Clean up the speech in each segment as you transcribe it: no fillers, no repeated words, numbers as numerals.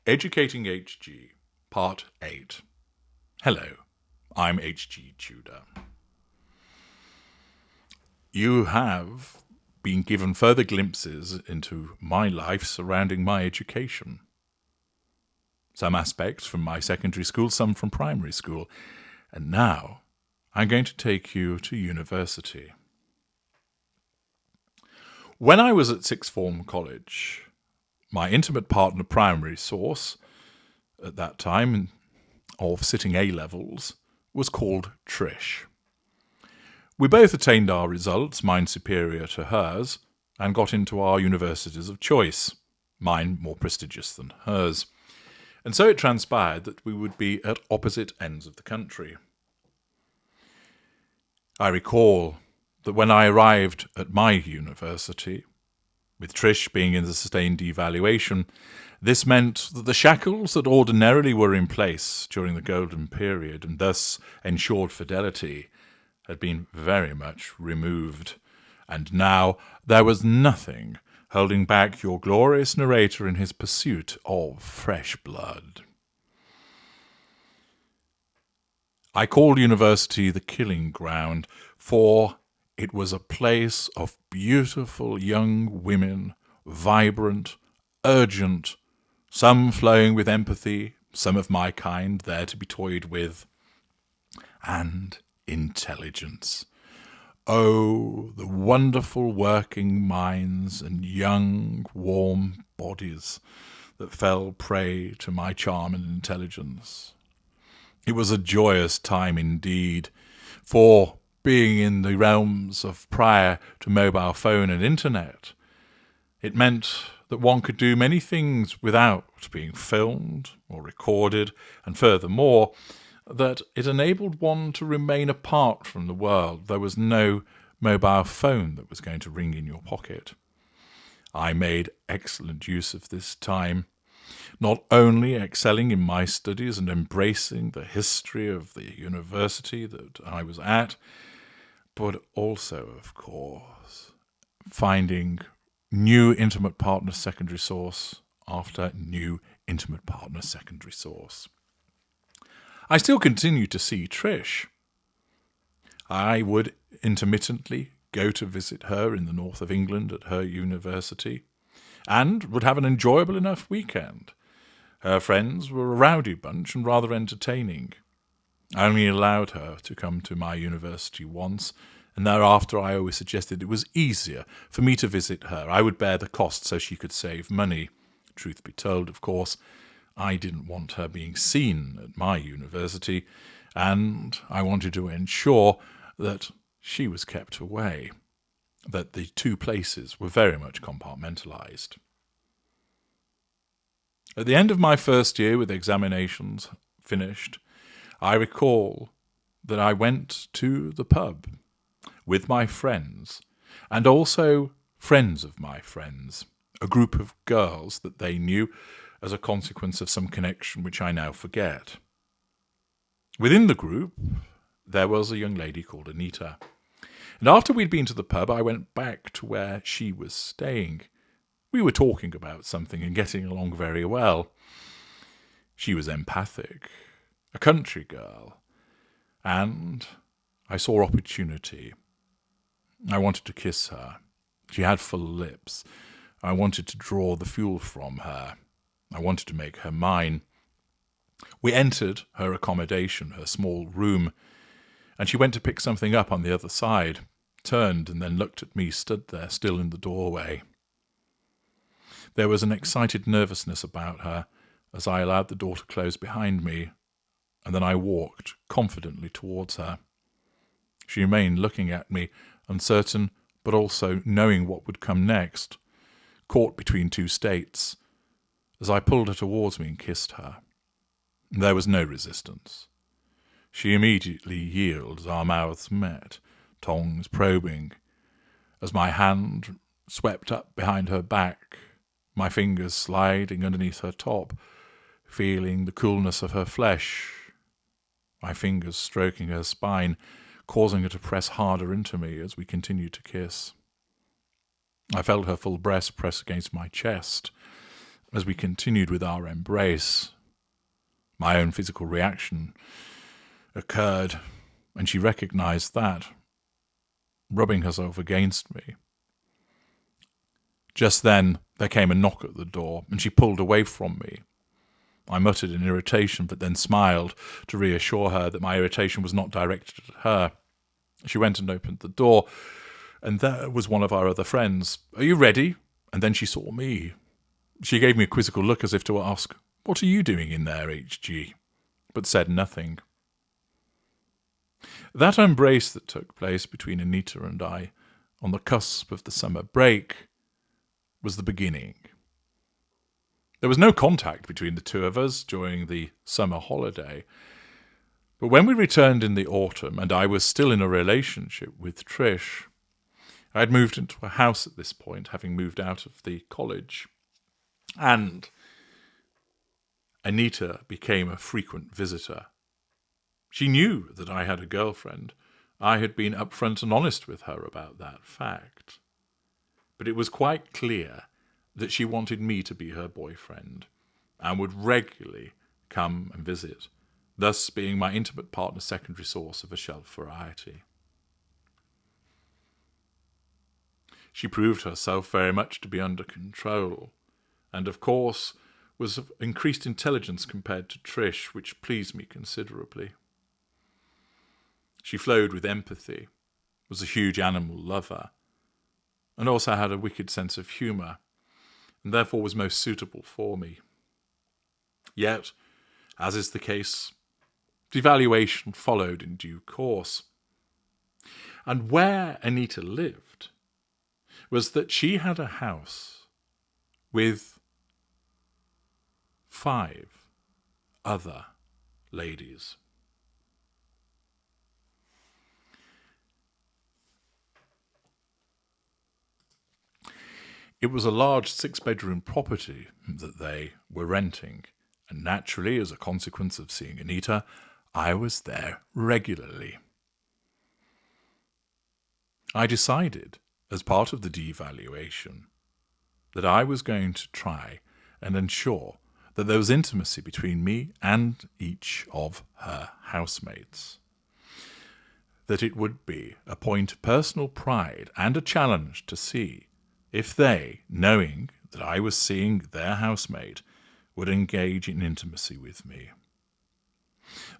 Educating HG, Part 8. Hello, I'm HG Tudor. You have been given further glimpses into my life surrounding my education. Some aspects from my secondary school, some from primary school, and now I'm going to take you to university. When I was at sixth form college, my intimate partner primary source at that time of sitting A-levels was called Trish. We both attained our results, mine superior to hers, and got into our universities of choice, mine more prestigious than hers. And so it transpired that we would be at opposite ends of the country. I recall that when I arrived at my university, with Trish being in the sustained devaluation, this meant that the shackles that ordinarily were in place during the golden period and thus ensured fidelity had been very much removed, and now there was nothing holding back your glorious narrator in his pursuit of fresh blood. I called university the killing ground, for it was a place of beautiful young women, vibrant, urgent, some flowing with empathy, some of my kind there to be toyed with, and intelligence. Oh, the wonderful working minds and young, warm bodies that fell prey to my charm and intelligence. It was a joyous time indeed, for being in the realms of prior to mobile phone and internet, it meant that one could do many things without being filmed or recorded, and furthermore, that it enabled one to remain apart from the world. There was no mobile phone that was going to ring in your pocket. I made excellent use of this time, not only excelling in my studies and embracing the history of the university that I was at, but also, of course, finding new intimate partner secondary source after new intimate partner secondary source. I still continue to see Trish. I would intermittently go to visit her in the north of England at her university, and would have an enjoyable enough weekend. Her friends were a rowdy bunch and rather entertaining. I only allowed her to come to my university once, and thereafter I always suggested it was easier for me to visit her. I would bear the cost so she could save money. Truth be told, of course, I didn't want her being seen at my university, and I wanted to ensure that she was kept away, that the two places were very much compartmentalized. At the end of my first year, with examinations finished, I recall that I went to the pub with my friends, and also friends of my friends, a group of girls that they knew as a consequence of some connection which I now forget. Within the group, there was a young lady called Anita, and after we'd been to the pub, I went back to where she was staying. We were talking about something and getting along very well. She was empathic, a country girl, and I saw opportunity. I wanted to kiss her. She had full lips. I wanted to draw the fuel from her. I wanted to make her mine. We entered her accommodation, her small room, and she went to pick something up on the other side, turned and then looked at me, stood there still in the doorway. There was an excited nervousness about her as I allowed the door to close behind me, and then I walked confidently towards her. She remained looking at me, uncertain, but also knowing what would come next, caught between two states, as I pulled her towards me and kissed her. There was no resistance. She immediately yielded as our mouths met, tongues probing, as my hand swept up behind her back, my fingers sliding underneath her top, feeling the coolness of her flesh, my fingers stroking her spine, causing her to press harder into me as we continued to kiss. I felt her full breast press against my chest, as we continued with our embrace, my own physical reaction occurred, and she recognized that, rubbing herself against me. Just then, there came a knock at the door, and she pulled away from me. I muttered in irritation, but then smiled to reassure her that my irritation was not directed at her. She went and opened the door, and there was one of our other friends. "Are you ready?" And then she saw me. She gave me a quizzical look as if to ask, "What are you doing in there, HG?" but said nothing. That embrace that took place between Anita and I on the cusp of the summer break was the beginning. There was no contact between the two of us during the summer holiday, but when we returned in the autumn and I was still in a relationship with Trish, I had moved into a house at this point, having moved out of the college, and Anita became a frequent visitor. She knew that I had a girlfriend. I had been upfront and honest with her about that fact. But it was quite clear that she wanted me to be her boyfriend and would regularly come and visit, thus being my intimate partner's secondary source of a shelf variety. She proved herself very much to be under control, and of course was of increased intelligence compared to Trish, which pleased me considerably. She flowed with empathy, was a huge animal lover, and also had a wicked sense of humour, and therefore was most suitable for me. Yet, as is the case, devaluation followed in due course. And where Anita lived was that she had a house with 5 other ladies. It was a large 6-bedroom property that they were renting, and naturally, as a consequence of seeing Anita, I was there regularly. I decided, as part of the devaluation, that I was going to try and ensure that there was intimacy between me and each of her housemates. That it would be a point of personal pride and a challenge to see if they, knowing that I was seeing their housemate, would engage in intimacy with me.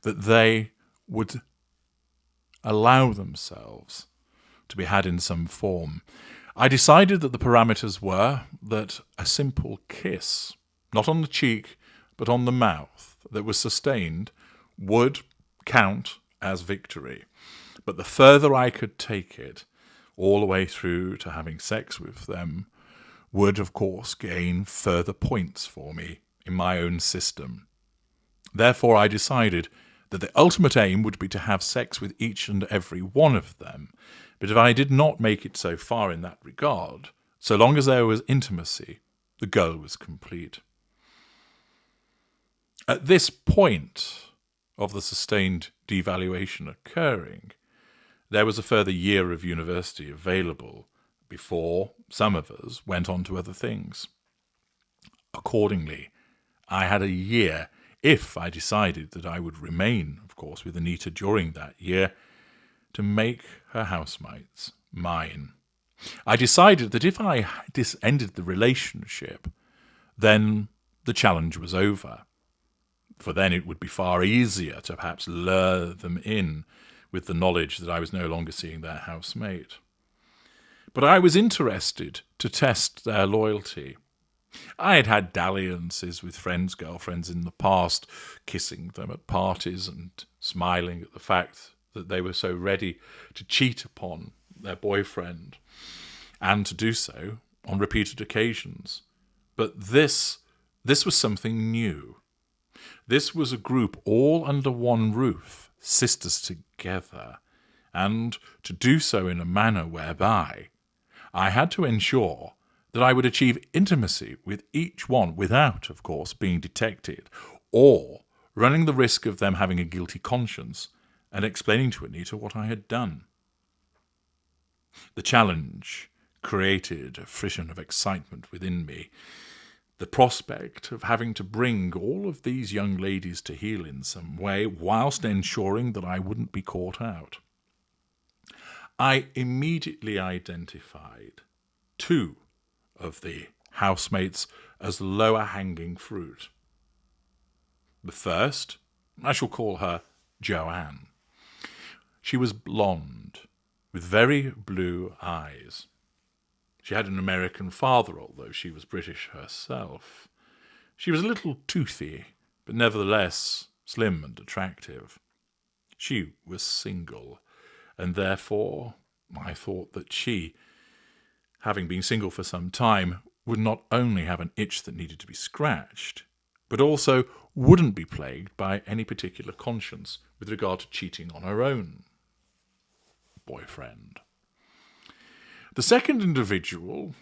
That they would allow themselves to be had in some form. I decided that the parameters were that a simple kiss, not on the cheek, but on the mouth, that was sustained, would count as victory. But the further I could take it, all the way through to having sex with them, would, of course, gain further points for me in my own system. Therefore, I decided that the ultimate aim would be to have sex with each and every one of them. But if I did not make it so far in that regard, so long as there was intimacy, the goal was complete. At this point of the sustained devaluation occurring, there was a further year of university available before some of us went on to other things. Accordingly, I had a year, if I decided that I would remain, of course, with Anita during that year, to make her housemates mine. I decided that if I ended the relationship, then the challenge was over, for then it would be far easier to perhaps lure them in with the knowledge that I was no longer seeing their housemate. But I was interested to test their loyalty. I had had dalliances with friends, girlfriends in the past, kissing them at parties and smiling at the fact that they were so ready to cheat upon their boyfriend, and to do so on repeated occasions. But this was something new. This was a group all under one roof, sisters together, and to do so in a manner whereby I had to ensure that I would achieve intimacy with each one without, of course, being detected, or running the risk of them having a guilty conscience and explaining to Anita what I had done. The challenge created a frisson of excitement within me the prospect of having to bring all of these young ladies to heel in some way whilst ensuring that I wouldn't be caught out. I immediately identified 2 of the housemates as lower hanging fruit. The first, I shall call her Joanne. She was blonde, with very blue eyes. She had an American father, although she was British herself. She was a little toothy, but nevertheless slim and attractive. She was single, and therefore I thought that she, having been single for some time, would not only have an itch that needed to be scratched, but also wouldn't be plagued by any particular conscience with regard to cheating on her own boyfriend. The second individual,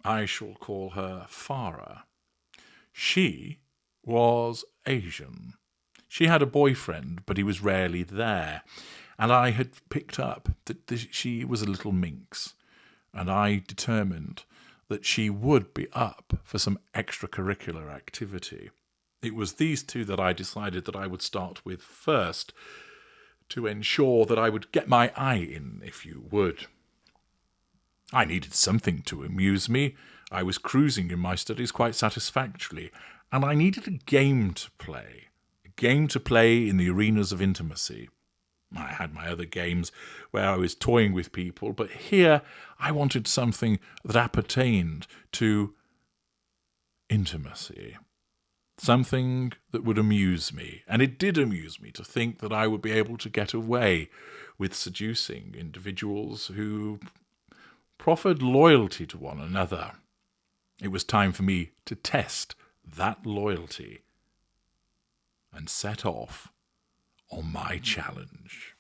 I shall call her Farah. She was Asian. She had a boyfriend, but he was rarely there, and I had picked up that she was a little minx, and I determined that she would be up for some extracurricular activity. It was these 2 that I decided that I would start with first, to ensure that I would get my eye in, if you would. I needed something to amuse me. I was cruising in my studies quite satisfactorily, and I needed a game to play in the arenas of intimacy. I had my other games where I was toying with people, but here I wanted something that appertained to intimacy. Something that would amuse me, and it did amuse me to think that I would be able to get away with seducing individuals who proffered loyalty to one another. It was time for me to test that loyalty and set off on my challenge.